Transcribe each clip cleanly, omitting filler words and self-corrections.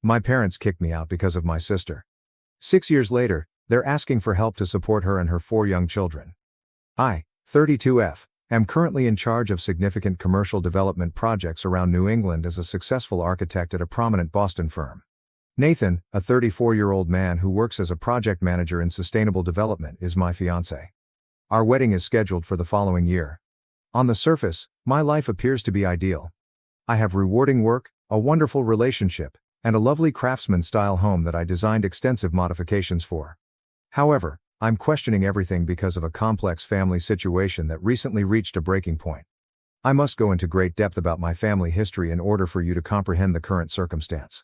My parents kicked me out because of my sister. 6 years later, they're asking for help to support her and her 4 young children. I, 32F, am currently in charge of significant commercial development projects around New England as a successful architect at a prominent Boston firm. Nathan, a 34-year-old man who works as a project manager in sustainable development, is my fiancé. Our wedding is scheduled for the following year. On the surface, my life appears to be ideal. I have rewarding work, a wonderful relationship, and a lovely craftsman-style home that I designed extensive modifications for. However, I'm questioning everything because of a complex family situation that recently reached a breaking point. I must go into great depth about my family history in order for you to comprehend the current circumstance.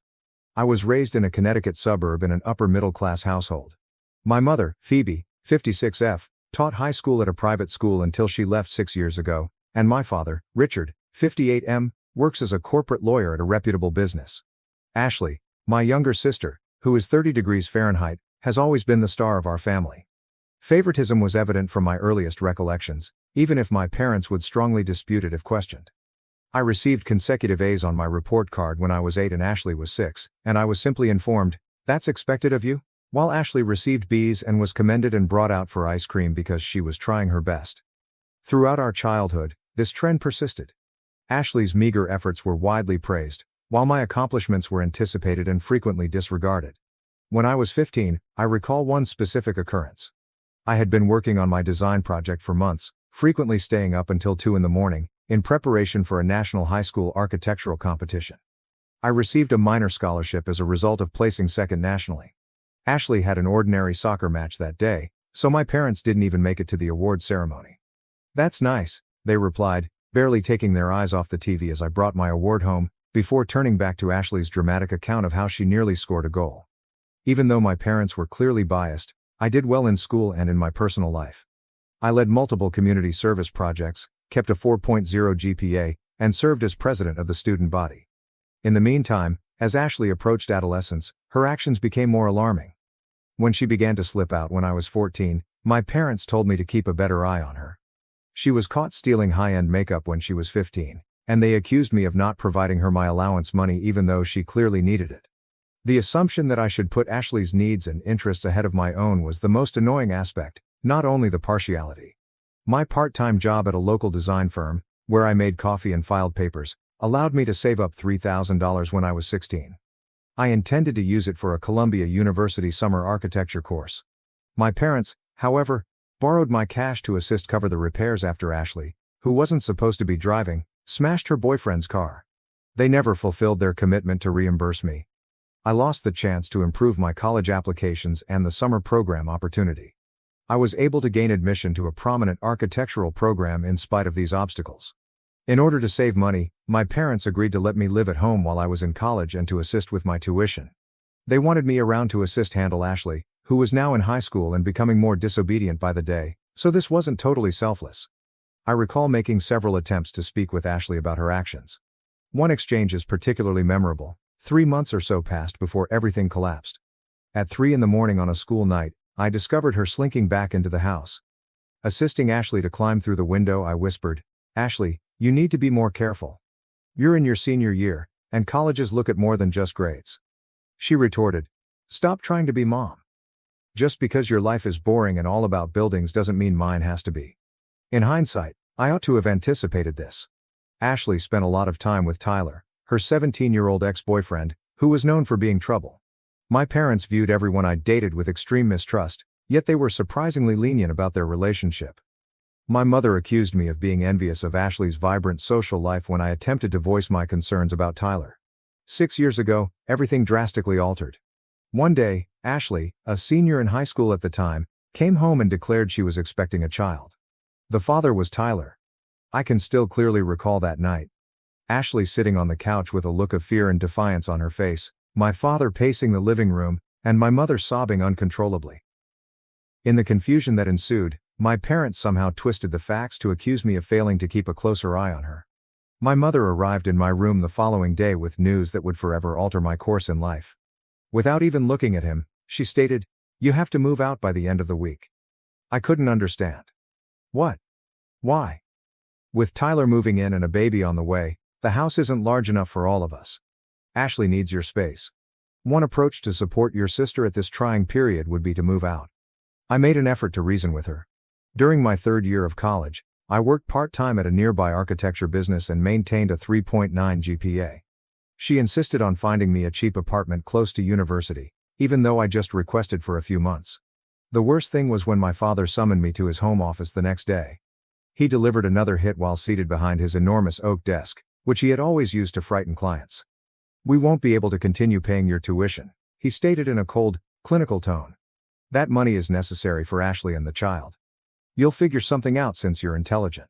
I was raised in a Connecticut suburb in an upper-middle-class household. My mother, Phoebe, 56F, taught high school at a private school until she left 6 years ago, and my father, Richard, 58M, works as a corporate lawyer at a reputable business. Ashley, my younger sister, who is 30 degrees Fahrenheit, has always been the star of our family. Favoritism was evident from my earliest recollections, even if my parents would strongly dispute it if questioned. I received consecutive A's on my report card when I was 8 and Ashley was 6, and I was simply informed, "That's expected of you?" While Ashley received B's and was commended and brought out for ice cream because she was trying her best. Throughout our childhood, this trend persisted. Ashley's meager efforts were widely praised, while my accomplishments were anticipated and frequently disregarded. When I was 15, I recall one specific occurrence. I had been working on my design project for months, frequently staying up until 2 in the morning, in preparation for a national high school architectural competition. I received a minor scholarship as a result of placing second nationally. Ashley had an ordinary soccer match that day, so my parents didn't even make it to the award ceremony. "That's nice," they replied, barely taking their eyes off the TV as I brought my award home, before turning back to Ashley's dramatic account of how she nearly scored a goal. Even though my parents were clearly biased, I did well in school and in my personal life. I led multiple community service projects, kept a 4.0 GPA, and served as president of the student body. In the meantime, as Ashley approached adolescence, her actions became more alarming. When she began to slip out when I was 14, my parents told me to keep a better eye on her. She was caught stealing high-end makeup when she was 15, and they accused me of not providing her my allowance money even though she clearly needed it. The assumption that I should put Ashley's needs and interests ahead of my own was the most annoying aspect, not only the partiality. My part-time job at a local design firm, where I made coffee and filed papers, allowed me to save up $3,000 when I was 16. I intended to use it for a Columbia University summer architecture course. My parents, however, borrowed my cash to assist cover the repairs after Ashley, who wasn't supposed to be driving, smashed her boyfriend's car. They never fulfilled their commitment to reimburse me. I lost the chance to improve my college applications and the summer program opportunity. I was able to gain admission to a prominent architectural program in spite of these obstacles. In order to save money, my parents agreed to let me live at home while I was in college and to assist with my tuition. They wanted me around to assist handle Ashley, who was now in high school and becoming more disobedient by the day, so this wasn't totally selfless. I recall making several attempts to speak with Ashley about her actions. One exchange is particularly memorable. 3 months or so passed before everything collapsed. At 3 in the morning on a school night, I discovered her slinking back into the house. Assisting Ashley to climb through the window, I whispered, "Ashley, you need to be more careful. You're in your senior year, and colleges look at more than just grades." She retorted, "Stop trying to be mom. Just because your life is boring and all about buildings doesn't mean mine has to be." In hindsight, I ought to have anticipated this. Ashley spent a lot of time with Tyler, her 17-year-old ex-boyfriend, who was known for being trouble. My parents viewed everyone I dated with extreme mistrust, yet they were surprisingly lenient about their relationship. My mother accused me of being envious of Ashley's vibrant social life when I attempted to voice my concerns about Tyler. 6 years ago, everything drastically altered. One day, Ashley, a senior in high school at the time, came home and declared she was expecting a child. The father was Tyler. I can still clearly recall that night. Ashley sitting on the couch with a look of fear and defiance on her face, my father pacing the living room, and my mother sobbing uncontrollably. In the confusion that ensued, my parents somehow twisted the facts to accuse me of failing to keep a closer eye on her. My mother arrived in my room the following day with news that would forever alter my course in life. Without even looking at him, she stated, "You have to move out by the end of the week." I couldn't understand. What? Why? With Tyler moving in and a baby on the way, the house isn't large enough for all of us. Ashley needs your space. One approach to support your sister at this trying period would be to move out. I made an effort to reason with her. During my third year of college, I worked part-time at a nearby architecture business and maintained a 3.9 GPA. She insisted on finding me a cheap apartment close to university, even though I just requested for a few months. The worst thing was when my father summoned me to his home office the next day. He delivered another hit while seated behind his enormous oak desk, which he had always used to frighten clients. "We won't be able to continue paying your tuition," he stated in a cold, clinical tone. "That money is necessary for Ashley and the child. You'll figure something out since you're intelligent."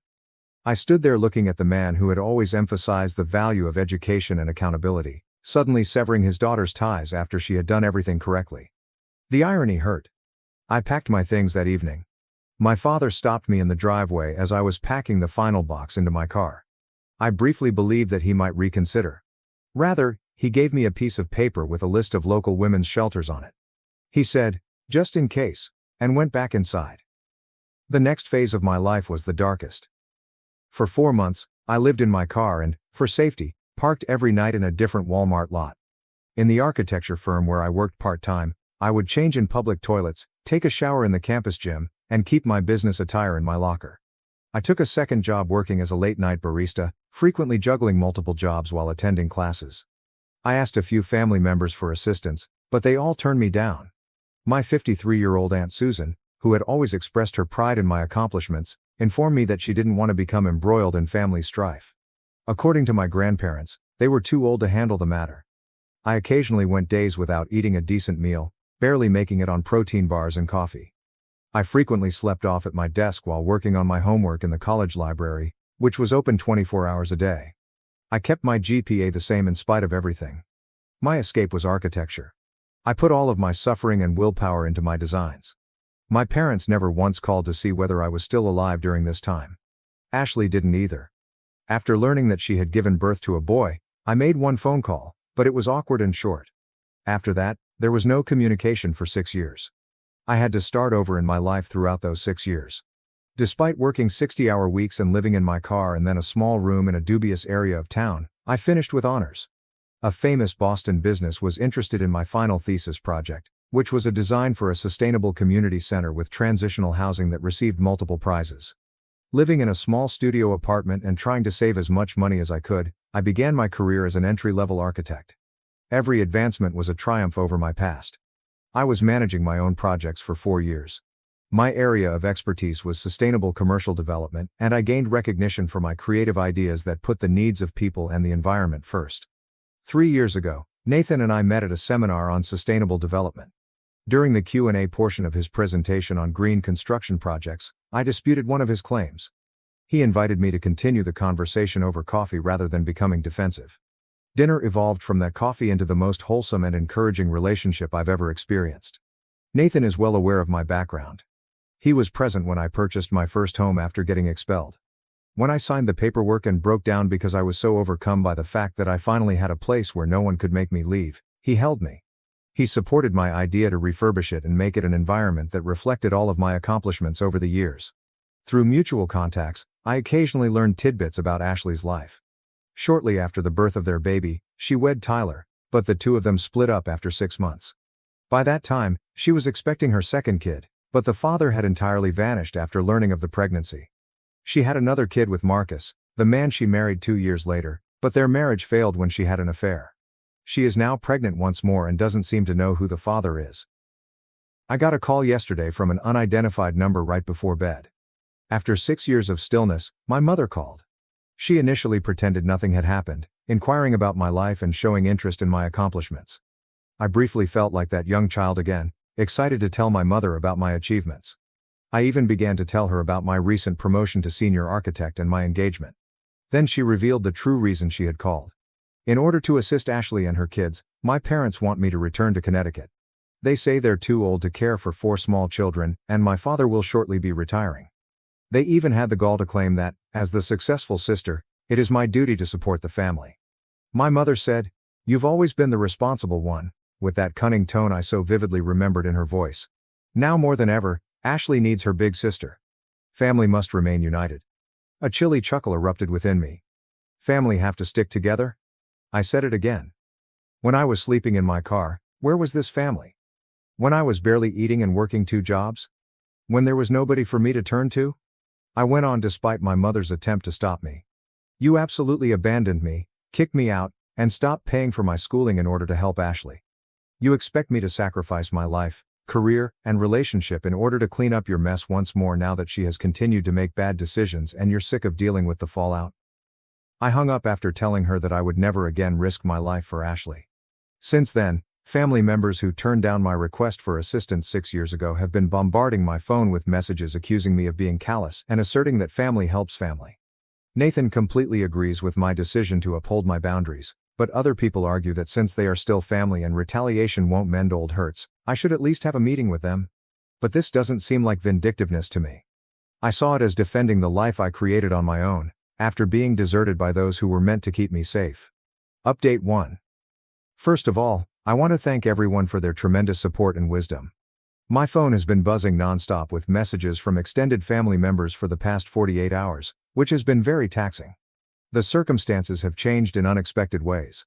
I stood there looking at the man who had always emphasized the value of education and accountability, suddenly severing his daughter's ties after she had done everything correctly. The irony hurt. I packed my things that evening. My father stopped me in the driveway as I was packing the final box into my car. I briefly believed that he might reconsider. Rather, he gave me a piece of paper with a list of local women's shelters on it. He said, "Just in case," and went back inside. The next phase of my life was the darkest. For 4 months, I lived in my car and, for safety, parked every night in a different Walmart lot. In the architecture firm where I worked part-time, I would change in public toilets, take a shower in the campus gym, and keep my business attire in my locker. I took a second job working as a late-night barista, frequently juggling multiple jobs while attending classes. I asked a few family members for assistance, but they all turned me down. My 53-year-old Aunt Susan, who had always expressed her pride in my accomplishments, informed me that she didn't want to become embroiled in family strife. According to my grandparents, they were too old to handle the matter. I occasionally went days without eating a decent meal, barely making it on protein bars and coffee. I frequently slept off at my desk while working on my homework in the college library, which was open 24 hours a day. I kept my GPA the same in spite of everything. My escape was architecture. I put all of my suffering and willpower into my designs. My parents never once called to see whether I was still alive during this time. Ashley didn't either. After learning that she had given birth to a boy, I made one phone call, but it was awkward and short. After that, there was no communication for 6 years. I had to start over in my life throughout those 6 years. Despite working 60-hour weeks and living in my car and then a small room in a dubious area of town, I finished with honors. A famous Boston business was interested in my final thesis project, which was a design for a sustainable community center with transitional housing that received multiple prizes. Living in a small studio apartment and trying to save as much money as I could, I began my career as an entry-level architect. Every advancement was a triumph over my past. I was managing my own projects for 4 years. My area of expertise was sustainable commercial development, and I gained recognition for my creative ideas that put the needs of people and the environment first. 3 years ago, Nathan and I met at a seminar on sustainable development. During the Q&A portion of his presentation on green construction projects, I disputed one of his claims. He invited me to continue the conversation over coffee rather than becoming defensive. Dinner evolved from that coffee into the most wholesome and encouraging relationship I've ever experienced. Nathan is well aware of my background. He was present when I purchased my first home after getting expelled. When I signed the paperwork and broke down because I was so overcome by the fact that I finally had a place where no one could make me leave, he held me. He supported my idea to refurbish it and make it an environment that reflected all of my accomplishments over the years. Through mutual contacts, I occasionally learned tidbits about Ashley's life. Shortly after the birth of their baby, she wed Tyler, but the two of them split up after 6 months. By that time, she was expecting her second kid, but the father had entirely vanished after learning of the pregnancy. She had another kid with Marcus, the man she married 2 years later, but their marriage failed when she had an affair. She is now pregnant once more and doesn't seem to know who the father is. I got a call yesterday from an unidentified number right before bed. After 6 years of stillness, my mother called. She initially pretended nothing had happened, inquiring about my life and showing interest in my accomplishments. I briefly felt like that young child again, excited to tell my mother about my achievements. I even began to tell her about my recent promotion to senior architect and my engagement. Then she revealed the true reason she had called. In order to assist Ashley and her kids, my parents want me to return to Connecticut. They say they're too old to care for 4 small children, and my father will shortly be retiring. They even had the gall to claim that, as the successful sister, it is my duty to support the family. My mother said, "You've always been the responsible one," with that cunning tone I so vividly remembered in her voice. Now more than ever, Ashley needs her big sister. Family must remain united. A chilly chuckle erupted within me. Family have to stick together? I said it again. When I was sleeping in my car, Where was this family? When I was barely eating and working 2 jobs? When there was nobody for me to turn to? I went on despite my mother's attempt to stop me. You absolutely abandoned me, kicked me out, and stopped paying for my schooling in order to help Ashley. You expect me to sacrifice my life, career, and relationship in order to clean up your mess once more now that she has continued to make bad decisions and you're sick of dealing with the fallout. I hung up after telling her that I would never again risk my life for Ashley. Since then, family members who turned down my request for assistance 6 years ago have been bombarding my phone with messages accusing me of being callous and asserting that family helps family. Nathan completely agrees with my decision to uphold my boundaries, but other people argue that since they are still family and retaliation won't mend old hurts, I should at least have a meeting with them. But this doesn't seem like vindictiveness to me. I saw it as defending the life I created on my own, after being deserted by those who were meant to keep me safe. Update 1. First of all, I want to thank everyone for their tremendous support and wisdom. My phone has been buzzing nonstop with messages from extended family members for the past 48 hours, which has been very taxing. The circumstances have changed in unexpected ways.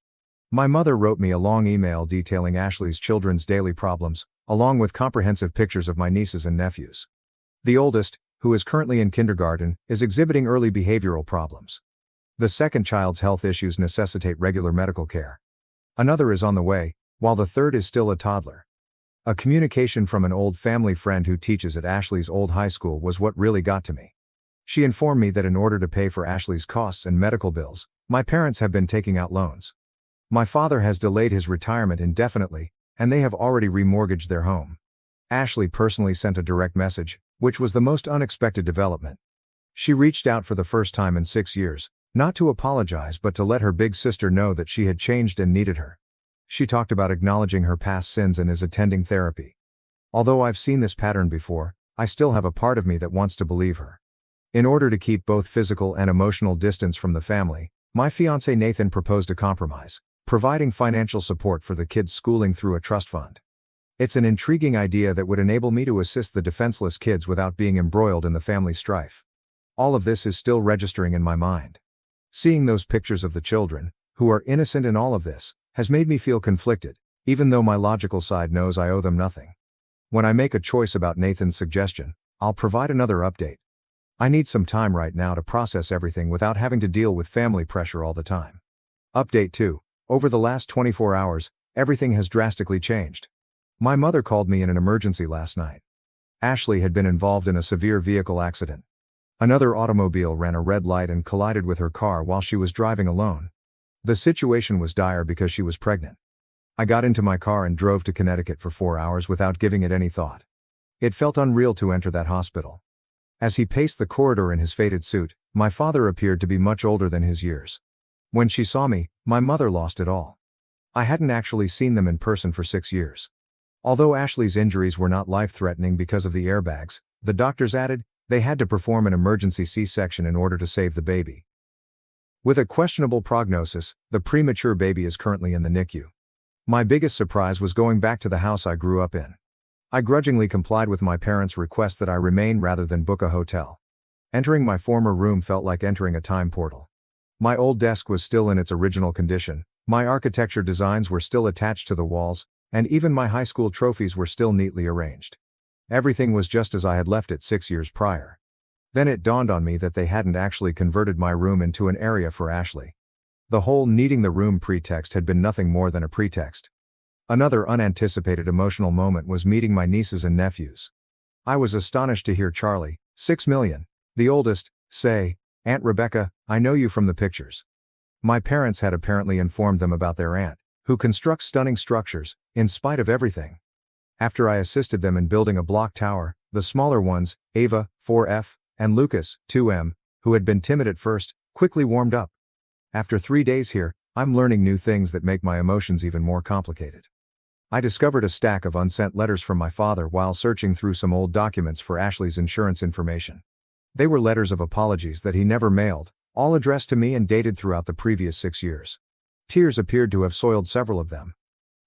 My mother wrote me a long email detailing Ashley's children's daily problems, along with comprehensive pictures of my nieces and nephews. The oldest, who is currently in kindergarten, is exhibiting early behavioral problems. The second child's health issues necessitate regular medical care. Another is on the way, while the third is still a toddler. A communication from an old family friend who teaches at Ashley's old high school was what really got to me. She informed me that in order to pay for Ashley's costs and medical bills, my parents have been taking out loans. My father has delayed his retirement indefinitely, and they have already remortgaged their home. Ashley personally sent a direct message, which was the most unexpected development. She reached out for the first time in 6 years, not to apologize but to let her big sister know that she had changed and needed her. She talked about acknowledging her past sins and is attending therapy. Although I've seen this pattern before, I still have a part of me that wants to believe her. In order to keep both physical and emotional distance from the family, my fiancé Nathan proposed a compromise, providing financial support for the kids' schooling through a trust fund. It's an intriguing idea that would enable me to assist the defenseless kids without being embroiled in the family strife. All of this is still registering in my mind. Seeing those pictures of the children, who are innocent in all of this, has made me feel conflicted, even though my logical side knows I owe them nothing. When I make a choice about Nathan's suggestion, I'll provide another update. I need some time right now to process everything without having to deal with family pressure all the time. Update 2. Over the last 24 hours, everything has drastically changed. My mother called me in an emergency last night. Ashley had been involved in a severe vehicle accident. Another automobile ran a red light and collided with her car while she was driving alone. The situation was dire because she was pregnant. I got into my car and drove to Connecticut for 4 hours without giving it any thought. It felt unreal to enter that hospital. As he paced the corridor in his faded suit, my father appeared to be much older than his years. When she saw me, my mother lost it all. I hadn't actually seen them in person for 6 years. Although Ashley's injuries were not life-threatening because of the airbags, the doctors added, they had to perform an emergency C-section in order to save the baby. With a questionable prognosis, the premature baby is currently in the NICU. My biggest surprise was going back to the house I grew up in. I grudgingly complied with my parents' request that I remain rather than book a hotel. Entering my former room felt like entering a time portal. My old desk was still in its original condition, my architecture designs were still attached to the walls, and even my high school trophies were still neatly arranged. Everything was just as I had left it 6 years prior. Then it dawned on me that they hadn't actually converted my room into an area for Ashley. The whole needing the room pretext had been nothing more than a pretext. Another unanticipated emotional moment was meeting my nieces and nephews. I was astonished to hear Charlie, 6 million, the oldest, say, "Aunt Rebecca, I know you from the pictures." My parents had apparently informed them about their aunt, who constructs stunning structures, in spite of everything. After I assisted them in building a block tower, the smaller ones, Ava, 4F, and Lucas, 2M, who had been timid at first, quickly warmed up. After 3 days here, I'm learning new things that make my emotions even more complicated. I discovered a stack of unsent letters from my father while searching through some old documents for Ashley's insurance information. They were letters of apologies that he never mailed, all addressed to me and dated throughout the previous 6 years. Tears appeared to have soiled several of them.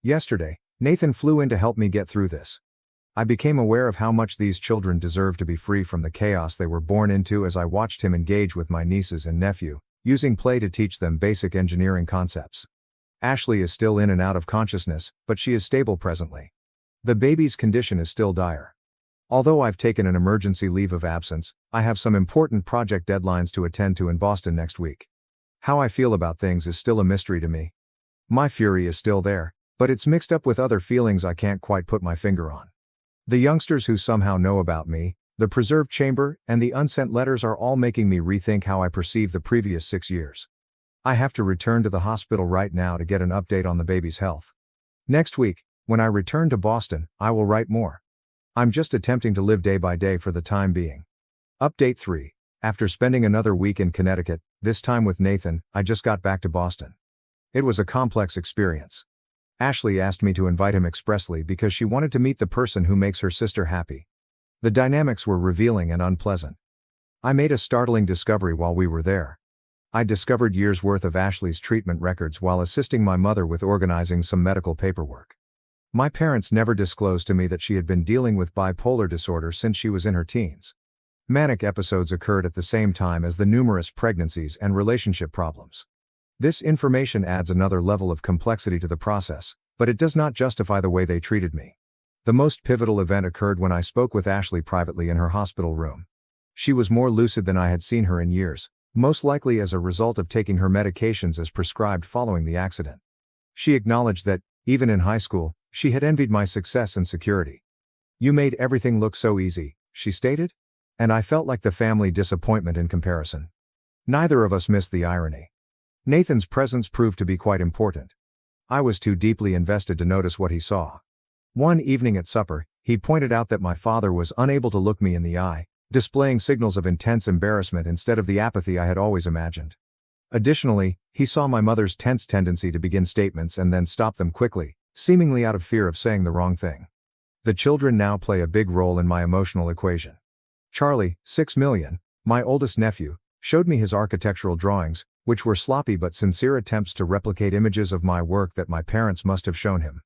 Yesterday, Nathan flew in to help me get through this. I became aware of how much these children deserve to be free from the chaos they were born into as I watched him engage with my nieces and nephew, using play to teach them basic engineering concepts. Ashley is still in and out of consciousness, but she is stable presently. The baby's condition is still dire. Although I've taken an emergency leave of absence, I have some important project deadlines to attend to in Boston next week. How I feel about things is still a mystery to me. My fury is still there, but it's mixed up with other feelings I can't quite put my finger on. The youngsters who somehow know about me, the preserved chamber, and the unsent letters are all making me rethink how I perceived the previous 6 years. I have to return to the hospital right now to get an update on the baby's health. Next week, when I return to Boston, I will write more. I'm just attempting to live day by day for the time being. Update 3. After spending another week in Connecticut, this time with Nathan, I just got back to Boston. It was a complex experience. Ashley asked me to invite him expressly because she wanted to meet the person who makes her sister happy. The dynamics were revealing and unpleasant. I made a startling discovery while we were there. I discovered years' worth of Ashley's treatment records while assisting my mother with organizing some medical paperwork. My parents never disclosed to me that she had been dealing with bipolar disorder since she was in her teens. Manic episodes occurred at the same time as the numerous pregnancies and relationship problems. This information adds another level of complexity to the process, but it does not justify the way they treated me. The most pivotal event occurred when I spoke with Ashley privately in her hospital room. She was more lucid than I had seen her in years, most likely as a result of taking her medications as prescribed following the accident. She acknowledged that, even in high school, she had envied my success and security. "You made everything look so easy," she stated. And I felt like the family disappointment in comparison. Neither of us missed the irony. Nathan's presence proved to be quite important. I was too deeply invested to notice what he saw. One evening at supper, he pointed out that my father was unable to look me in the eye, displaying signals of intense embarrassment instead of the apathy I had always imagined. Additionally, he saw my mother's tense tendency to begin statements and then stop them quickly, seemingly out of fear of saying the wrong thing. The children now play a big role in my emotional equation. Charlie, 6 million, my oldest nephew, showed me his architectural drawings, which were sloppy but sincere attempts to replicate images of my work that my parents must have shown him.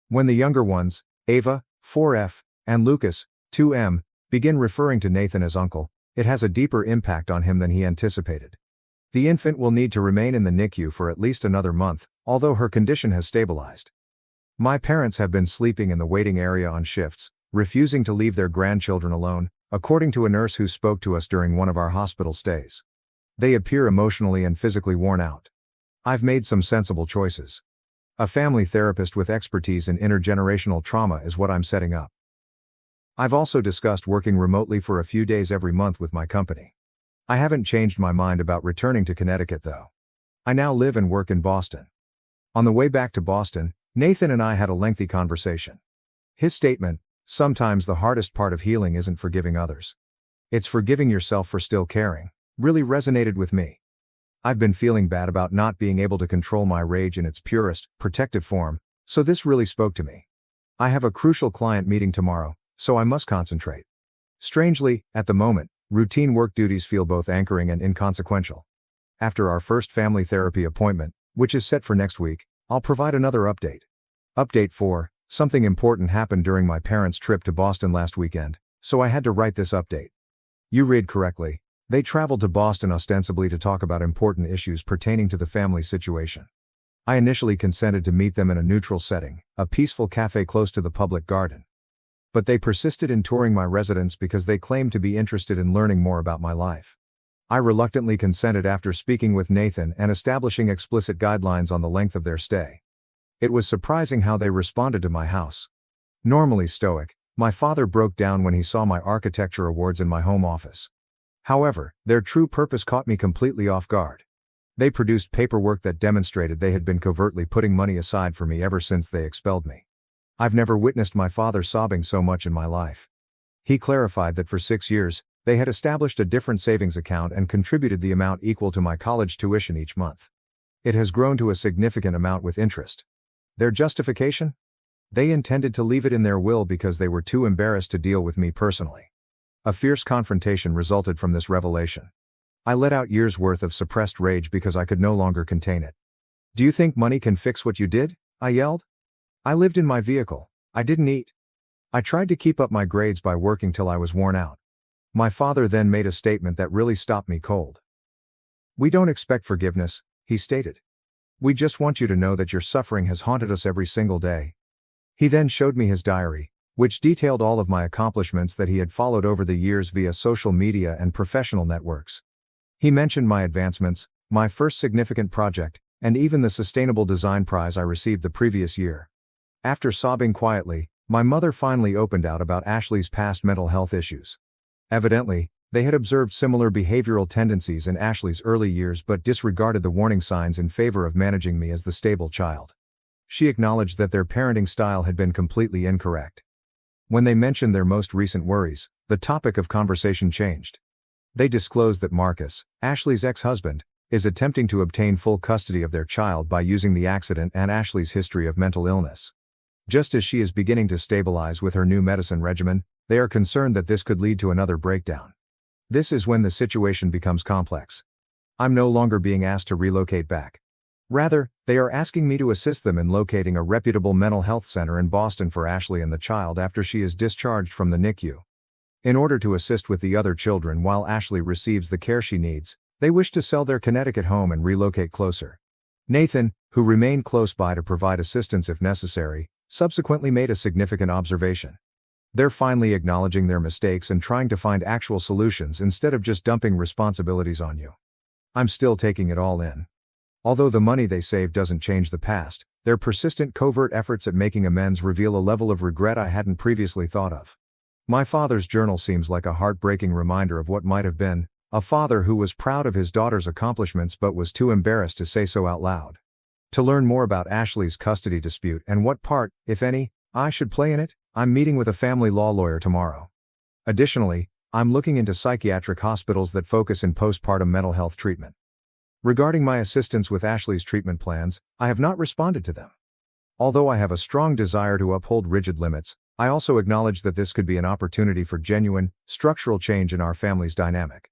When the younger ones, Ava, 4F, and Lucas, 2M, begin referring to Nathan as uncle, it has a deeper impact on him than he anticipated. The infant will need to remain in the NICU for at least another month, although her condition has stabilized. My parents have been sleeping in the waiting area on shifts, refusing to leave their grandchildren alone, according to a nurse who spoke to us during one of our hospital stays. They appear emotionally and physically worn out. I've made some sensible choices. A family therapist with expertise in intergenerational trauma is what I'm setting up. I've also discussed working remotely for a few days every month with my company. I haven't changed my mind about returning to Connecticut though. I now live and work in Boston. On the way back to Boston, Nathan and I had a lengthy conversation. His statement, "Sometimes the hardest part of healing isn't forgiving others. It's forgiving yourself for still caring," really resonated with me. I've been feeling bad about not being able to control my rage in its purest, protective form, so this really spoke to me. I have a crucial client meeting tomorrow, so I must concentrate. Strangely, at the moment, routine work duties feel both anchoring and inconsequential. After our first family therapy appointment, which is set for next week, I'll provide another update. Update 4. Something important happened during my parents' trip to Boston last weekend, so I had to write this update. You read correctly. They traveled to Boston ostensibly to talk about important issues pertaining to the family situation. I initially consented to meet them in a neutral setting, a peaceful cafe close to the public garden. But they persisted in touring my residence because they claimed to be interested in learning more about my life. I reluctantly consented after speaking with Nathan and establishing explicit guidelines on the length of their stay. It was surprising how they responded to my house. Normally stoic, my father broke down when he saw my architecture awards in my home office. However, their true purpose caught me completely off guard. They produced paperwork that demonstrated they had been covertly putting money aside for me ever since they expelled me. I've never witnessed my father sobbing so much in my life. He clarified that for 6 years, they had established a different savings account and contributed the amount equal to my college tuition each month. It has grown to a significant amount with interest. Their justification? They intended to leave it in their will because they were too embarrassed to deal with me personally. A fierce confrontation resulted from this revelation. I let out years' worth of suppressed rage because I could no longer contain it. "Do you think money can fix what you did?" I yelled. "I lived in my vehicle. I didn't eat. I tried to keep up my grades by working till I was worn out." My father then made a statement that really stopped me cold. "We don't expect forgiveness," he stated. "We just want you to know that your suffering has haunted us every single day." He then showed me his diary, which detailed all of my accomplishments that he had followed over the years via social media and professional networks. He mentioned my advancements, my first significant project, and even the Sustainable Design Prize I received the previous year. After sobbing quietly, my mother finally opened out about Ashley's past mental health issues. Evidently, they had observed similar behavioral tendencies in Ashley's early years but disregarded the warning signs in favor of managing me as the stable child. She acknowledged that their parenting style had been completely incorrect. When they mentioned their most recent worries, the topic of conversation changed. They disclosed that Marcus, Ashley's ex-husband, is attempting to obtain full custody of their child by using the accident and Ashley's history of mental illness. Just as she is beginning to stabilize with her new medicine regimen, they are concerned that this could lead to another breakdown. This is when the situation becomes complex. I'm no longer being asked to relocate back. Rather, they are asking me to assist them in locating a reputable mental health center in Boston for Ashley and the child after she is discharged from the NICU. In order to assist with the other children while Ashley receives the care she needs, they wish to sell their Connecticut home and relocate closer. Nathan, who remained close by to provide assistance if necessary, subsequently made a significant observation. They're finally acknowledging their mistakes and trying to find actual solutions instead of just dumping responsibilities on you. I'm still taking it all in. Although the money they save doesn't change the past, their persistent covert efforts at making amends reveal a level of regret I hadn't previously thought of. My father's journal seems like a heartbreaking reminder of what might have been, a father who was proud of his daughter's accomplishments but was too embarrassed to say so out loud. To learn more about Ashley's custody dispute and what part, if any, I should play in it, I'm meeting with a family law lawyer tomorrow. Additionally, I'm looking into psychiatric hospitals that focus in postpartum mental health treatment. Regarding my assistance with Ashley's treatment plans, I have not responded to them. Although I have a strong desire to uphold rigid limits, I also acknowledge that this could be an opportunity for genuine, structural change in our family's dynamic.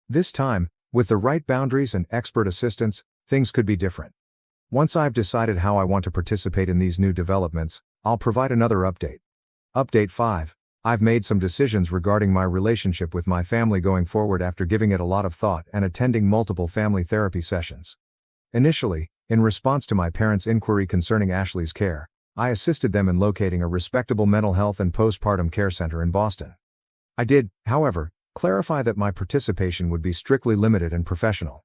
This time, with the right boundaries and expert assistance, things could be different. Once I've decided how I want to participate in these new developments, I'll provide another update. Update 5. I've made some decisions regarding my relationship with my family going forward after giving it a lot of thought and attending multiple family therapy sessions. Initially, in response to my parents' inquiry concerning Ashley's care, I assisted them in locating a respectable mental health and postpartum care center in Boston. I did, however, clarify that my participation would be strictly limited and professional.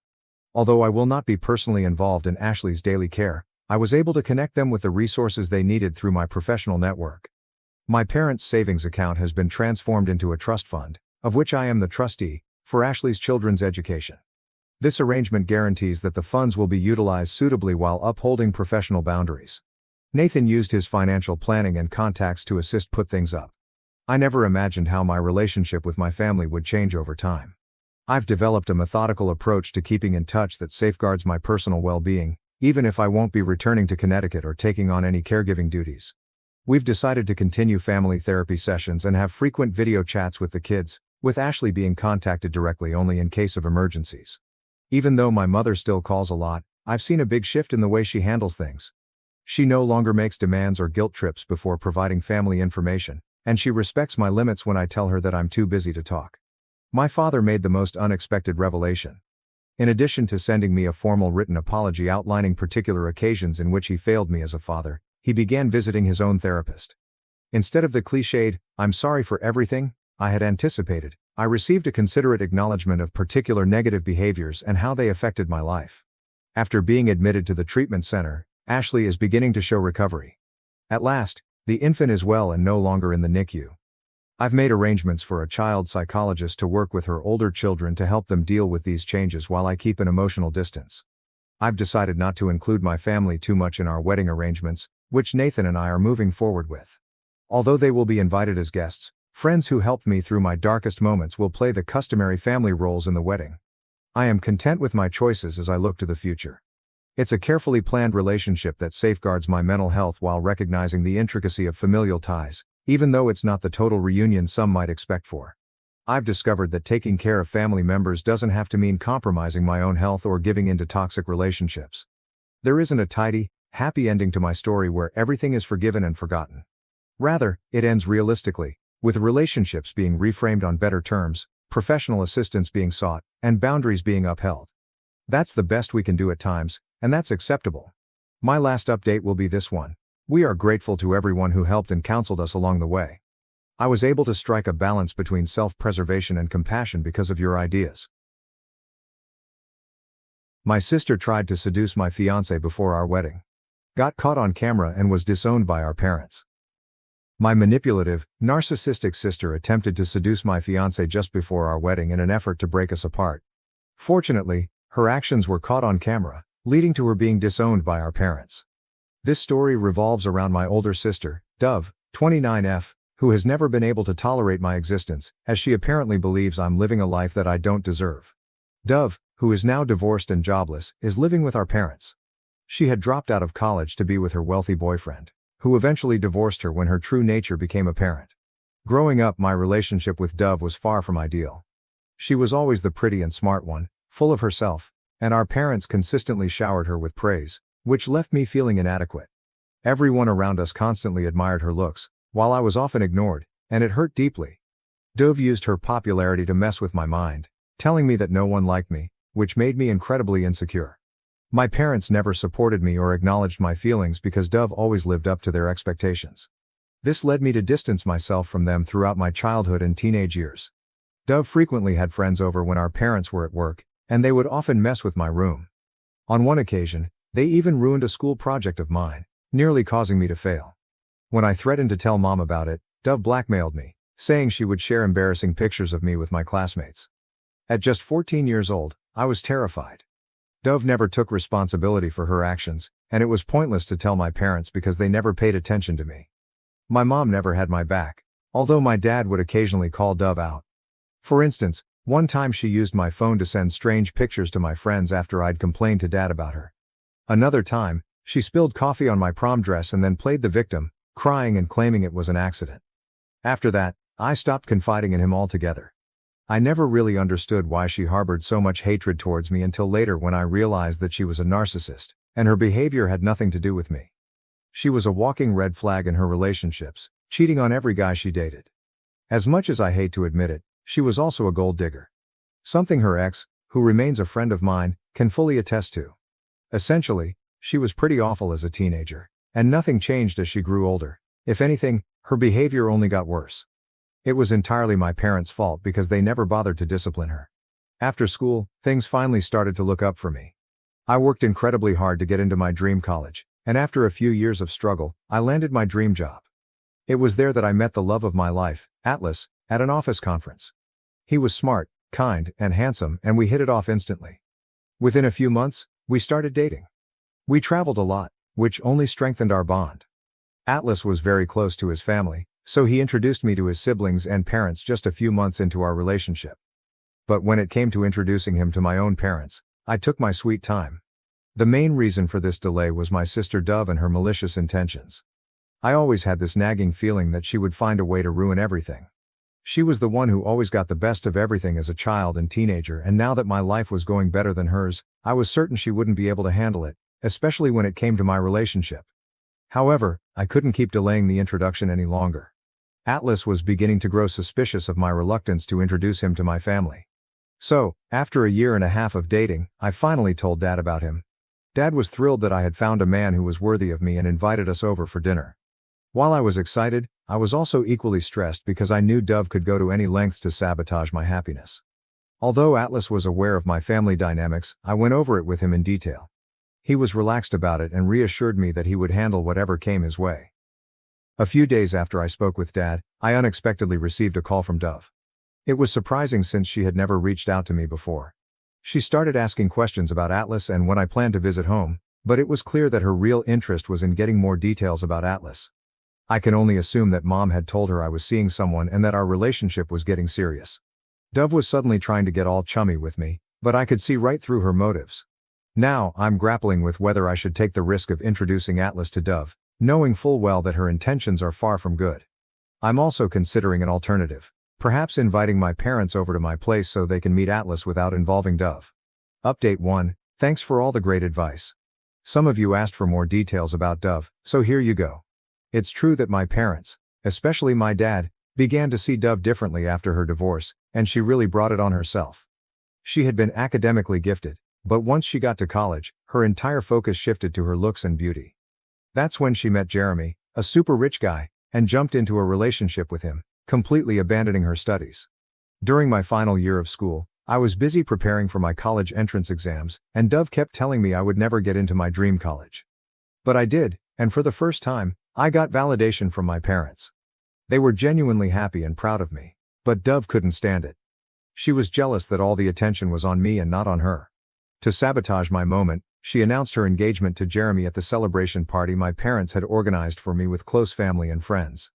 Although I will not be personally involved in Ashley's daily care, I was able to connect them with the resources they needed through my professional network. My parents' savings account has been transformed into a trust fund, of which I am the trustee, for Ashley's children's education. This arrangement guarantees that the funds will be utilized suitably while upholding professional boundaries. Nathan used his financial planning and contacts to assist put things up. I never imagined how my relationship with my family would change over time. I've developed a methodical approach to keeping in touch that safeguards my personal well-being, even if I won't be returning to Connecticut or taking on any caregiving duties. We've decided to continue family therapy sessions and have frequent video chats with the kids, with Ashley being contacted directly only in case of emergencies. Even though my mother still calls a lot, I've seen a big shift in the way she handles things. She no longer makes demands or guilt trips before providing family information, and she respects my limits when I tell her that I'm too busy to talk. My father made the most unexpected revelation. In addition to sending me a formal written apology outlining particular occasions in which he failed me as a father, he began visiting his own therapist. Instead of the cliched, "I'm sorry for everything," I had anticipated, I received a considerate acknowledgement of particular negative behaviors and how they affected my life. After being admitted to the treatment center, Ashley is beginning to show recovery. At last, the infant is well and no longer in the NICU. I've made arrangements for a child psychologist to work with her older children to help them deal with these changes while I keep an emotional distance. I've decided not to include my family too much in our wedding arrangements, which Nathan and I are moving forward with. Although they will be invited as guests, friends who helped me through my darkest moments will play the customary family roles in the wedding. I am content with my choices as I look to the future. It's a carefully planned relationship that safeguards my mental health while recognizing the intricacy of familial ties, even though it's not the total reunion some might expect for. I've discovered that taking care of family members doesn't have to mean compromising my own health or giving in to toxic relationships. There isn't a tidy, happy ending to my story where everything is forgiven and forgotten. Rather, it ends realistically, with relationships being reframed on better terms, professional assistance being sought, and boundaries being upheld. That's the best we can do at times, and that's acceptable. My last update will be this one. We are grateful to everyone who helped and counseled us along the way. I was able to strike a balance between self-preservation and compassion because of your ideas. My sister tried to seduce my fiancé before our wedding. Got caught on camera and was disowned by our parents. My manipulative, narcissistic sister attempted to seduce my fiancé just before our wedding in an effort to break us apart. Fortunately, her actions were caught on camera, leading to her being disowned by our parents. This story revolves around my older sister, Dove, 29F, who has never been able to tolerate my existence, as she apparently believes I'm living a life that I don't deserve. Dove, who is now divorced and jobless, is living with our parents. She had dropped out of college to be with her wealthy boyfriend, who eventually divorced her when her true nature became apparent. Growing up, my relationship with Dove was far from ideal. She was always the pretty and smart one, full of herself, and our parents consistently showered her with praise, which left me feeling inadequate. Everyone around us constantly admired her looks, while I was often ignored, and it hurt deeply. Dove used her popularity to mess with my mind, telling me that no one liked me, which made me incredibly insecure. My parents never supported me or acknowledged my feelings because Dove always lived up to their expectations. This led me to distance myself from them throughout my childhood and teenage years. Dove frequently had friends over when our parents were at work, and they would often mess with my room. On one occasion, they even ruined a school project of mine, nearly causing me to fail. When I threatened to tell Mom about it, Dove blackmailed me, saying she would share embarrassing pictures of me with my classmates. At just 14 years old, I was terrified. Dove never took responsibility for her actions, and it was pointless to tell my parents because they never paid attention to me. My mom never had my back, although my dad would occasionally call Dove out. For instance, one time she used my phone to send strange pictures to my friends after I'd complained to Dad about her. Another time, she spilled coffee on my prom dress and then played the victim, crying and claiming it was an accident. After that, I stopped confiding in him altogether. I never really understood why she harbored so much hatred towards me until later when I realized that she was a narcissist, and her behavior had nothing to do with me. She was a walking red flag in her relationships, cheating on every guy she dated. As much as I hate to admit it, she was also a gold digger. Something her ex, who remains a friend of mine, can fully attest to. Essentially, she was pretty awful as a teenager, and nothing changed as she grew older. If anything, her behavior only got worse. It was entirely my parents' fault because they never bothered to discipline her. After school, things finally started to look up for me. I worked incredibly hard to get into my dream college, and after a few years of struggle, I landed my dream job. It was there that I met the love of my life, Atlas, at an office conference. He was smart, kind, and handsome, and we hit it off instantly. Within a few months, we started dating. We traveled a lot, which only strengthened our bond. Atlas was very close to his family, so he introduced me to his siblings and parents just a few months into our relationship. But when it came to introducing him to my own parents, I took my sweet time. The main reason for this delay was my sister Dove and her malicious intentions. I always had this nagging feeling that she would find a way to ruin everything. She was the one who always got the best of everything as a child and teenager, and now that my life was going better than hers, I was certain she wouldn't be able to handle it, especially when it came to my relationship. However, I couldn't keep delaying the introduction any longer. Atlas was beginning to grow suspicious of my reluctance to introduce him to my family. So, after a year and a half of dating, I finally told Dad about him. Dad was thrilled that I had found a man who was worthy of me and invited us over for dinner. While I was excited, I was also equally stressed because I knew Dove could go to any lengths to sabotage my happiness. Although Atlas was aware of my family dynamics, I went over it with him in detail. He was relaxed about it and reassured me that he would handle whatever came his way. A few days after I spoke with Dad, I unexpectedly received a call from Dove. It was surprising since she had never reached out to me before. She started asking questions about Atlas and when I planned to visit home, but it was clear that her real interest was in getting more details about Atlas. I can only assume that Mom had told her I was seeing someone and that our relationship was getting serious. Dove was suddenly trying to get all chummy with me, but I could see right through her motives. Now, I'm grappling with whether I should take the risk of introducing Atlas to Dove, knowing full well that her intentions are far from good. I'm also considering an alternative, perhaps inviting my parents over to my place so they can meet Atlas without involving Dove. Update 1, thanks for all the great advice. Some of you asked for more details about Dove, so here you go. It's true that my parents, especially my dad, began to see Dove differently after her divorce, and she really brought it on herself. She had been academically gifted, But once she got to college, her entire focus shifted to her looks and beauty. That's when she met Jeremy, a super rich guy, and jumped into a relationship with him, completely abandoning her studies. During my final year of school, I was busy preparing for my college entrance exams, and Dove kept telling me I would never get into my dream college. But I did, and for the first time, I got validation from my parents. They were genuinely happy and proud of me. But Dove couldn't stand it. She was jealous that all the attention was on me and not on her. To sabotage my moment, she announced her engagement to Jeremy at the celebration party my parents had organized for me with close family and friends.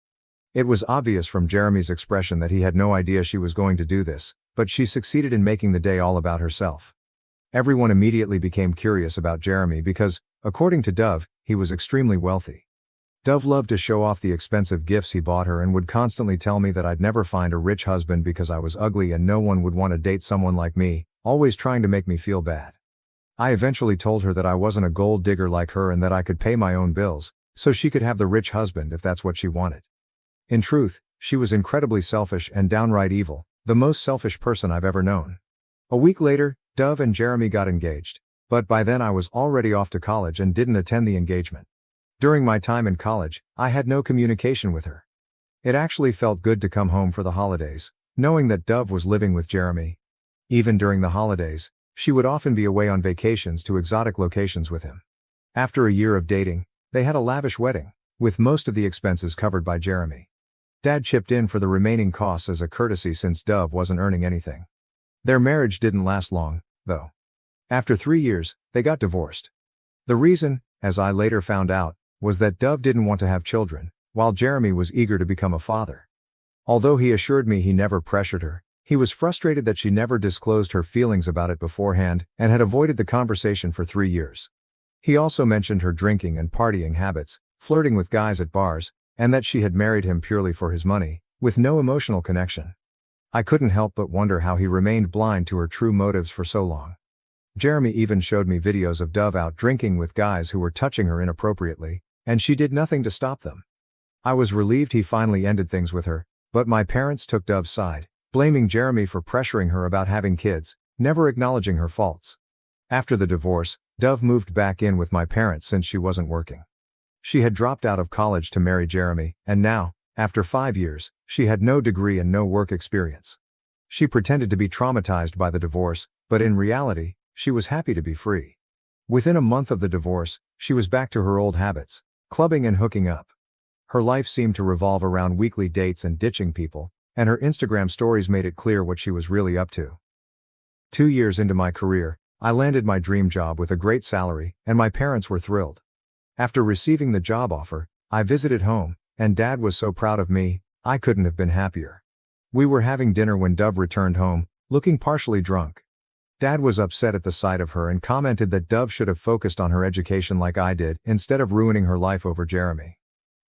It was obvious from Jeremy's expression that he had no idea she was going to do this, but she succeeded in making the day all about herself. Everyone immediately became curious about Jeremy because, according to Dove, he was extremely wealthy. Dove loved to show off the expensive gifts he bought her and would constantly tell me that I'd never find a rich husband because I was ugly and no one would want to date someone like me, always trying to make me feel bad. I eventually told her that I wasn't a gold digger like her and that I could pay my own bills, so she could have the rich husband if that's what she wanted. In truth, she was incredibly selfish and downright evil, the most selfish person I've ever known. A week later, Dove and Jeremy got engaged, but by then I was already off to college and didn't attend the engagement. During my time in college, I had no communication with her. It actually felt good to come home for the holidays, knowing that Dove was living with Jeremy. Even during the holidays, she would often be away on vacations to exotic locations with him. After a year of dating, they had a lavish wedding, with most of the expenses covered by Jeremy. Dad chipped in for the remaining costs as a courtesy since Dove wasn't earning anything. Their marriage didn't last long, though. After 3 years, they got divorced. The reason, as I later found out, was that Dove didn't want to have children, while Jeremy was eager to become a father. Although he assured me he never pressured her, he was frustrated that she never disclosed her feelings about it beforehand and had avoided the conversation for 3 years. He also mentioned her drinking and partying habits, flirting with guys at bars, and that she had married him purely for his money, with no emotional connection. I couldn't help but wonder how he remained blind to her true motives for so long. Jeremy even showed me videos of Dove out drinking with guys who were touching her inappropriately, and she did nothing to stop them. I was relieved he finally ended things with her, but my parents took Dove's side, blaming Jeremy for pressuring her about having kids, never acknowledging her faults. After the divorce, Dove moved back in with my parents since she wasn't working. She had dropped out of college to marry Jeremy, and now, after 5 years, she had no degree and no work experience. She pretended to be traumatized by the divorce, but in reality, she was happy to be free. Within a month of the divorce, she was back to her old habits, clubbing and hooking up. Her life seemed to revolve around weekly dates and ditching people, and her Instagram stories made it clear what she was really up to. 2 years into my career, I landed my dream job with a great salary, and my parents were thrilled. After receiving the job offer, I visited home, and Dad was so proud of me, I couldn't have been happier. We were having dinner when Dove returned home, looking partially drunk. Dad was upset at the sight of her and commented that Dove should have focused on her education like I did, instead of ruining her life over Jeremy.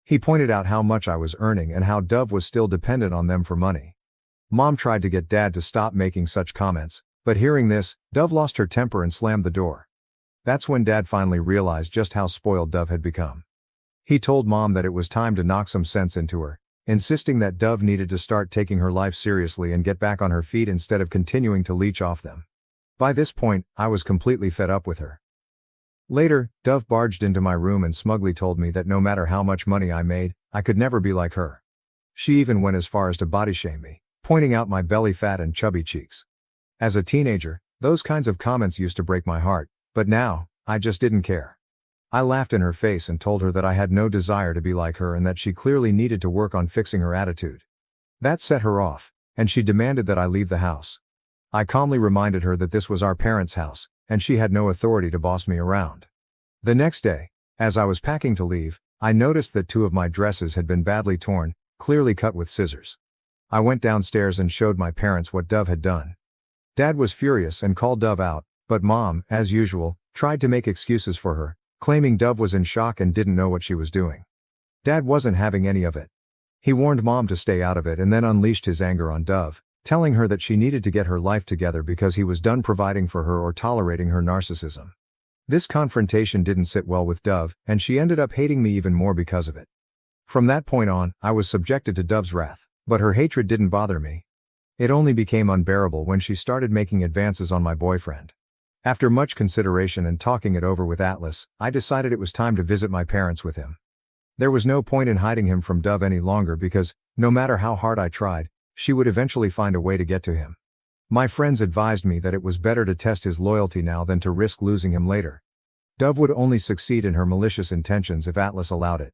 He pointed out how much I was earning and how Dove was still dependent on them for money. Mom tried to get Dad to stop making such comments, but hearing this, Dove lost her temper and slammed the door. That's when Dad finally realized just how spoiled Dove had become. He told Mom that it was time to knock some sense into her, insisting that Dove needed to start taking her life seriously and get back on her feet instead of continuing to leech off them. By this point, I was completely fed up with her. Later, Dove barged into my room and smugly told me that no matter how much money I made, I could never be like her. She even went as far as to body shame me, pointing out my belly fat and chubby cheeks. As a teenager, those kinds of comments used to break my heart, but now, I just didn't care. I laughed in her face and told her that I had no desire to be like her and that she clearly needed to work on fixing her attitude. That set her off, and she demanded that I leave the house. I calmly reminded her that this was our parents' house, and she had no authority to boss me around. The next day, as I was packing to leave, I noticed that 2 of my dresses had been badly torn, clearly cut with scissors. I went downstairs and showed my parents what Dove had done. Dad was furious and called Dove out, but Mom, as usual, tried to make excuses for her, claiming Dove was in shock and didn't know what she was doing. Dad wasn't having any of it. He warned Mom to stay out of it and then unleashed his anger on Dove, telling her that she needed to get her life together because he was done providing for her or tolerating her narcissism. This confrontation didn't sit well with Dove, and she ended up hating me even more because of it. From that point on, I was subjected to Dove's wrath, but her hatred didn't bother me. It only became unbearable when she started making advances on my boyfriend. After much consideration and talking it over with Atlas, I decided it was time to visit my parents with him. There was no point in hiding him from Dove any longer because, no matter how hard I tried, she would eventually find a way to get to him. My friends advised me that it was better to test his loyalty now than to risk losing him later. Dove would only succeed in her malicious intentions if Atlas allowed it.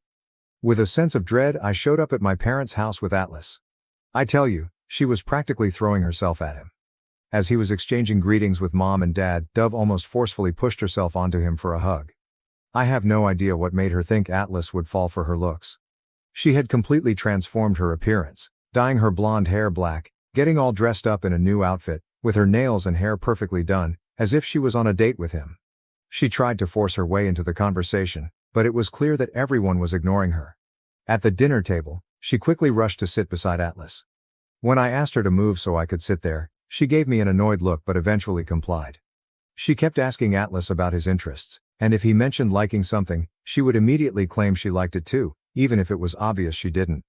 With a sense of dread, I showed up at my parents' house with Atlas. I tell you, she was practically throwing herself at him. As he was exchanging greetings with Mom and Dad, Dove almost forcefully pushed herself onto him for a hug. I have no idea what made her think Atlas would fall for her looks. She had completely transformed her appearance, dyeing her blonde hair black, getting all dressed up in a new outfit, with her nails and hair perfectly done, as if she was on a date with him. She tried to force her way into the conversation, but it was clear that everyone was ignoring her. At the dinner table, she quickly rushed to sit beside Atlas. When I asked her to move so I could sit there, she gave me an annoyed look but eventually complied. She kept asking Atlas about his interests, and if he mentioned liking something, she would immediately claim she liked it too, even if it was obvious she didn't.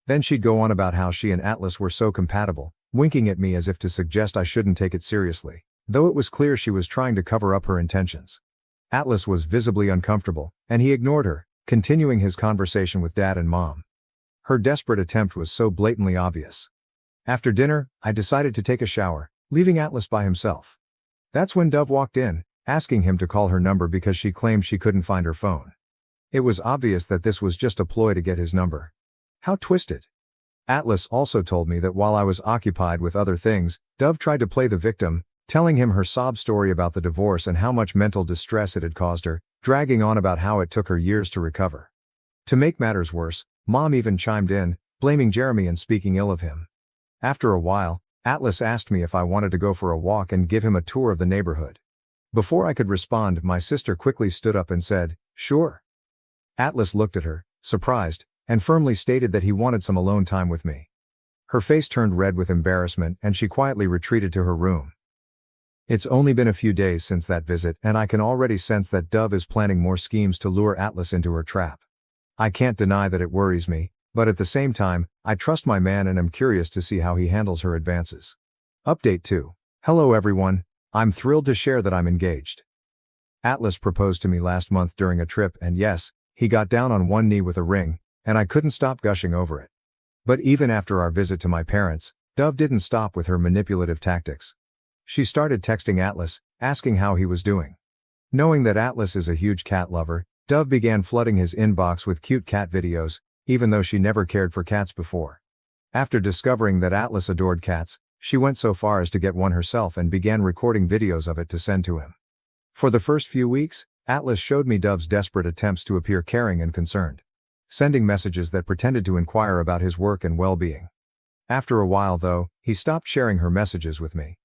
Then she'd go on about how she and Atlas were so compatible, winking at me as if to suggest I shouldn't take it seriously, though it was clear she was trying to cover up her intentions. Atlas was visibly uncomfortable, and he ignored her, continuing his conversation with Dad and Mom. Her desperate attempt was so blatantly obvious. After dinner, I decided to take a shower, leaving Atlas by himself. That's when Dove walked in, asking him to call her number because she claimed she couldn't find her phone. It was obvious that this was just a ploy to get his number. How twisted. Atlas also told me that while I was occupied with other things, Dove tried to play the victim, telling him her sob story about the divorce and how much mental distress it had caused her, dragging on about how it took her years to recover. To make matters worse, Mom even chimed in, blaming Jeremy and speaking ill of him. After a while, Atlas asked me if I wanted to go for a walk and give him a tour of the neighborhood. Before I could respond, my sister quickly stood up and said, "Sure." Atlas looked at her, surprised, and firmly stated that he wanted some alone time with me. Her face turned red with embarrassment and she quietly retreated to her room. It's only been a few days since that visit and I can already sense that Dove is planning more schemes to lure Atlas into her trap. I can't deny that it worries me, but at the same time, I trust my man and am curious to see how he handles her advances. Update 2. Hello everyone, I'm thrilled to share that I'm engaged. Atlas proposed to me last month during a trip and yes, he got down on one knee with a ring, and I couldn't stop gushing over it. But even after our visit to my parents, Dove didn't stop with her manipulative tactics. She started texting Atlas, asking how he was doing. Knowing that Atlas is a huge cat lover, Dove began flooding his inbox with cute cat videos, even though she never cared for cats before. After discovering that Atlas adored cats, she went so far as to get one herself and began recording videos of it to send to him. For the first few weeks, Atlas showed me Dove's desperate attempts to appear caring and concerned, sending messages that pretended to inquire about his work and well-being. After a while though, he stopped sharing her messages with me.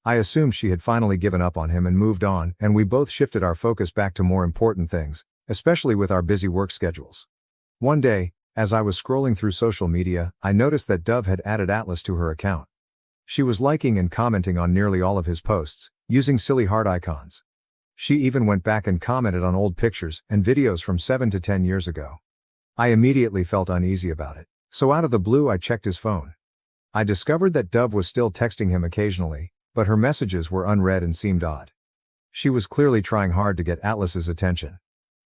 I assumed she had finally given up on him and moved on, and we both shifted our focus back to more important things, especially with our busy work schedules. One day, as I was scrolling through social media, I noticed that Dove had added Atlas to her account. She was liking and commenting on nearly all of his posts, using silly heart icons. She even went back and commented on old pictures and videos from 7 to 10 years ago. I immediately felt uneasy about it, so out of the blue I checked his phone. I discovered that Dove was still texting him occasionally, but her messages were unread and seemed odd. She was clearly trying hard to get Atlas's attention.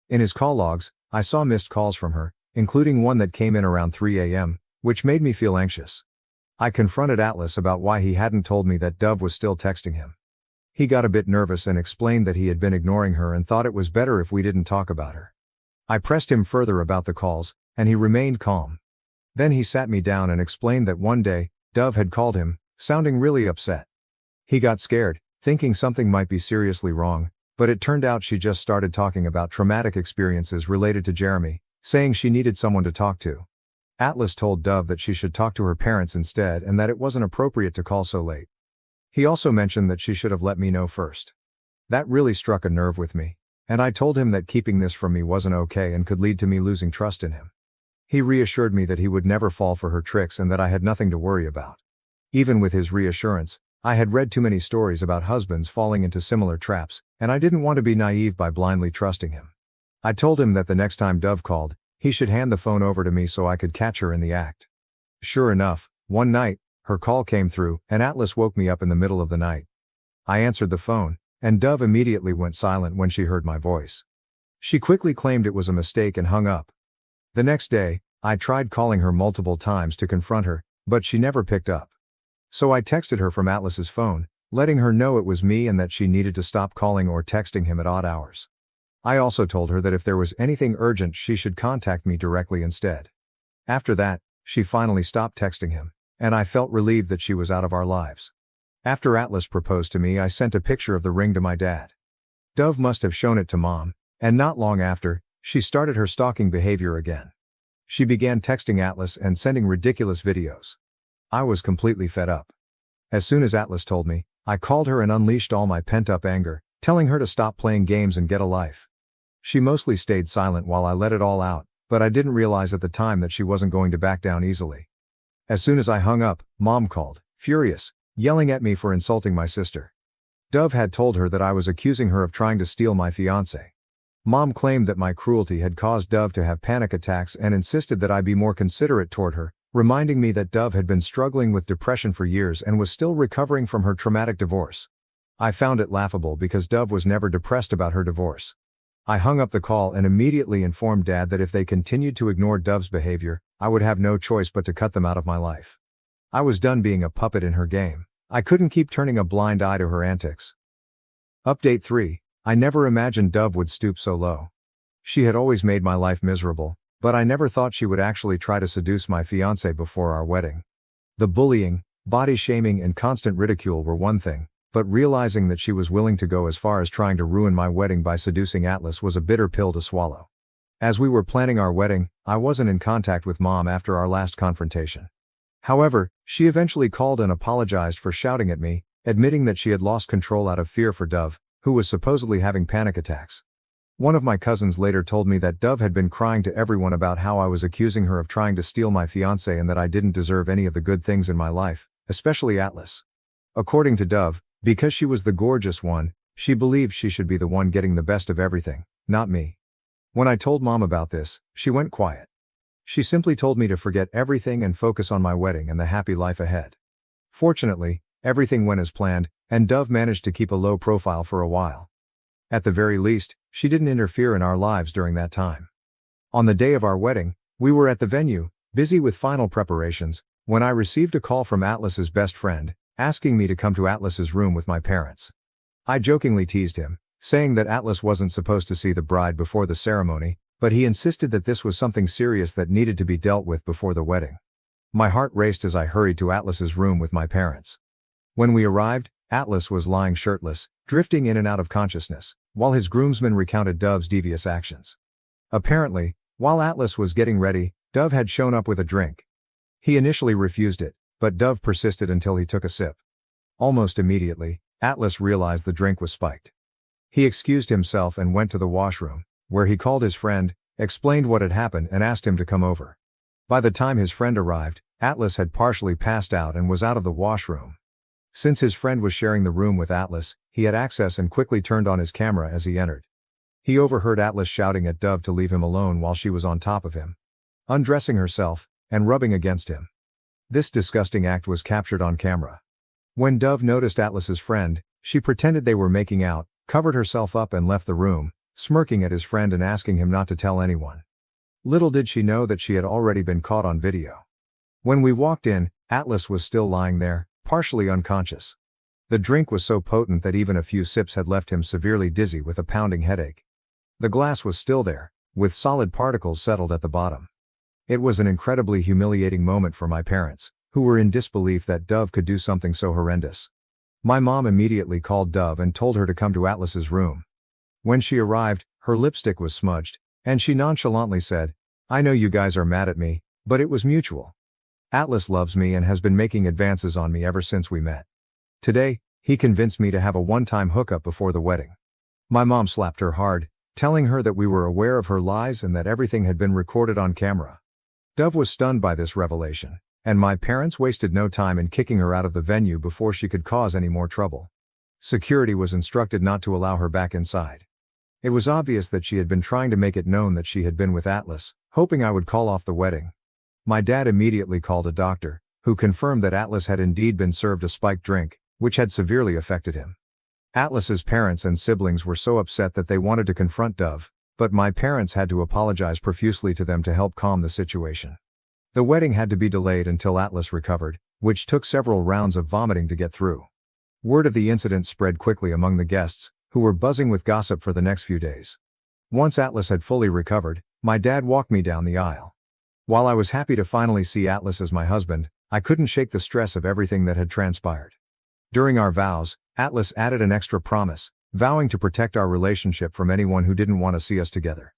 In his call logs, I saw missed calls from her, including one that came in around 3 a.m., which made me feel anxious. I confronted Atlas about why he hadn't told me that Dove was still texting him. He got a bit nervous and explained that he had been ignoring her and thought it was better if we didn't talk about her. I pressed him further about the calls, and he remained calm. Then he sat me down and explained that one day, Dove had called him, sounding really upset. He got scared, thinking something might be seriously wrong, but it turned out she just started talking about traumatic experiences related to Jeremy, saying she needed someone to talk to. Atlas told Dove that she should talk to her parents instead and that it wasn't appropriate to call so late. He also mentioned that she should have let me know first. That really struck a nerve with me, and I told him that keeping this from me wasn't okay and could lead to me losing trust in him. He reassured me that he would never fall for her tricks and that I had nothing to worry about. Even with his reassurance, I had read too many stories about husbands falling into similar traps, and I didn't want to be naive by blindly trusting him. I told him that the next time Dove called, he should hand the phone over to me so I could catch her in the act. Sure enough, one night, her call came through, and Atlas woke me up in the middle of the night. I answered the phone, and Dove immediately went silent when she heard my voice. She quickly claimed it was a mistake and hung up. The next day, I tried calling her multiple times to confront her, but she never picked up. So I texted her from Atlas's phone, letting her know it was me and that she needed to stop calling or texting him at odd hours. I also told her that if there was anything urgent she should contact me directly instead. After that, she finally stopped texting him, and I felt relieved that she was out of our lives. After Atlas proposed to me, I sent a picture of the ring to my dad. Dove must have shown it to Mom, and not long after, she started her stalking behavior again. She began texting Atlas and sending ridiculous videos. I was completely fed up. As soon as Atlas told me, I called her and unleashed all my pent-up anger, telling her to stop playing games and get a life. She mostly stayed silent while I let it all out, but I didn't realize at the time that she wasn't going to back down easily. As soon as I hung up, Mom called, furious, yelling at me for insulting my sister. Dove had told her that I was accusing her of trying to steal my fiancé. Mom claimed that my cruelty had caused Dove to have panic attacks and insisted that I be more considerate toward her, reminding me that Dove had been struggling with depression for years and was still recovering from her traumatic divorce. I found it laughable because Dove was never depressed about her divorce. I hung up the call and immediately informed Dad that if they continued to ignore Dove's behavior, I would have no choice but to cut them out of my life. I was done being a puppet in her game. I couldn't keep turning a blind eye to her antics. Update 3. I never imagined Dove would stoop so low. She had always made my life miserable, but I never thought she would actually try to seduce my fiancé before our wedding. The bullying, body shaming and constant ridicule were one thing, but realizing that she was willing to go as far as trying to ruin my wedding by seducing Atlas was a bitter pill to swallow. As we were planning our wedding, I wasn't in contact with Mom after our last confrontation. However, she eventually called and apologized for shouting at me, admitting that she had lost control out of fear for Dove, who was supposedly having panic attacks. One of my cousins later told me that Dove had been crying to everyone about how I was accusing her of trying to steal my fiancé and that I didn't deserve any of the good things in my life, especially Atlas. According to Dove, because she was the gorgeous one, she believed she should be the one getting the best of everything, not me. When I told Mom about this, she went quiet. She simply told me to forget everything and focus on my wedding and the happy life ahead. Fortunately, everything went as planned, and Dove managed to keep a low profile for a while. At the very least, she didn't interfere in our lives during that time. On the day of our wedding, we were at the venue, busy with final preparations, when I received a call from Atlas's best friend, asking me to come to Atlas's room with my parents. I jokingly teased him, saying that Atlas wasn't supposed to see the bride before the ceremony, but he insisted that this was something serious that needed to be dealt with before the wedding. My heart raced as I hurried to Atlas's room with my parents. When we arrived, Atlas was lying shirtless, drifting in and out of consciousness, while his groomsmen recounted Dove's devious actions. Apparently, while Atlas was getting ready, Dove had shown up with a drink. He initially refused it, but Dove persisted until he took a sip. Almost immediately, Atlas realized the drink was spiked. He excused himself and went to the washroom, where he called his friend, explained what had happened and asked him to come over. By the time his friend arrived, Atlas had partially passed out and was out of the washroom. Since his friend was sharing the room with Atlas, he had access and quickly turned on his camera as he entered. He overheard Atlas shouting at Dove to leave him alone while she was on top of him, undressing herself, and rubbing against him. This disgusting act was captured on camera. When Dove noticed Atlas's friend, she pretended they were making out, covered herself up and left the room, smirking at his friend and asking him not to tell anyone. Little did she know that she had already been caught on video. When we walked in, Atlas was still lying there, partially unconscious. The drink was so potent that even a few sips had left him severely dizzy with a pounding headache. The glass was still there, with solid particles settled at the bottom. It was an incredibly humiliating moment for my parents, who were in disbelief that Dove could do something so horrendous. My mom immediately called Dove and told her to come to Atlas's room. When she arrived, her lipstick was smudged, and she nonchalantly said, "I know you guys are mad at me, but it was mutual. Atlas loves me and has been making advances on me ever since we met. Today, he convinced me to have a one-time hookup before the wedding." My mom slapped her hard, telling her that we were aware of her lies and that everything had been recorded on camera. Dove was stunned by this revelation, and my parents wasted no time in kicking her out of the venue before she could cause any more trouble. Security was instructed not to allow her back inside. It was obvious that she had been trying to make it known that she had been with Atlas, hoping I would call off the wedding. My dad immediately called a doctor, who confirmed that Atlas had indeed been served a spiked drink, which had severely affected him. Atlas's parents and siblings were so upset that they wanted to confront Dove, but my parents had to apologize profusely to them to help calm the situation. The wedding had to be delayed until Atlas recovered, which took several rounds of vomiting to get through. Word of the incident spread quickly among the guests, who were buzzing with gossip for the next few days. Once Atlas had fully recovered, my dad walked me down the aisle. While I was happy to finally see Atlas as my husband, I couldn't shake the stress of everything that had transpired. During our vows, Atlas added an extra promise, vowing to protect our relationship from anyone who didn't want to see us together.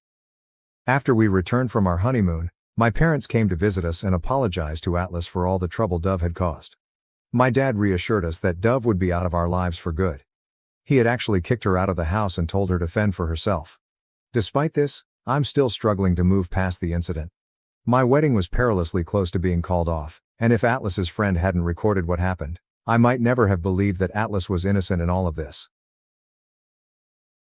After we returned from our honeymoon, my parents came to visit us and apologized to Atlas for all the trouble Dove had caused. My dad reassured us that Dove would be out of our lives for good. He had actually kicked her out of the house and told her to fend for herself. Despite this, I'm still struggling to move past the incident. My wedding was perilously close to being called off, and if Atlas's friend hadn't recorded what happened, I might never have believed that Atlas was innocent in all of this.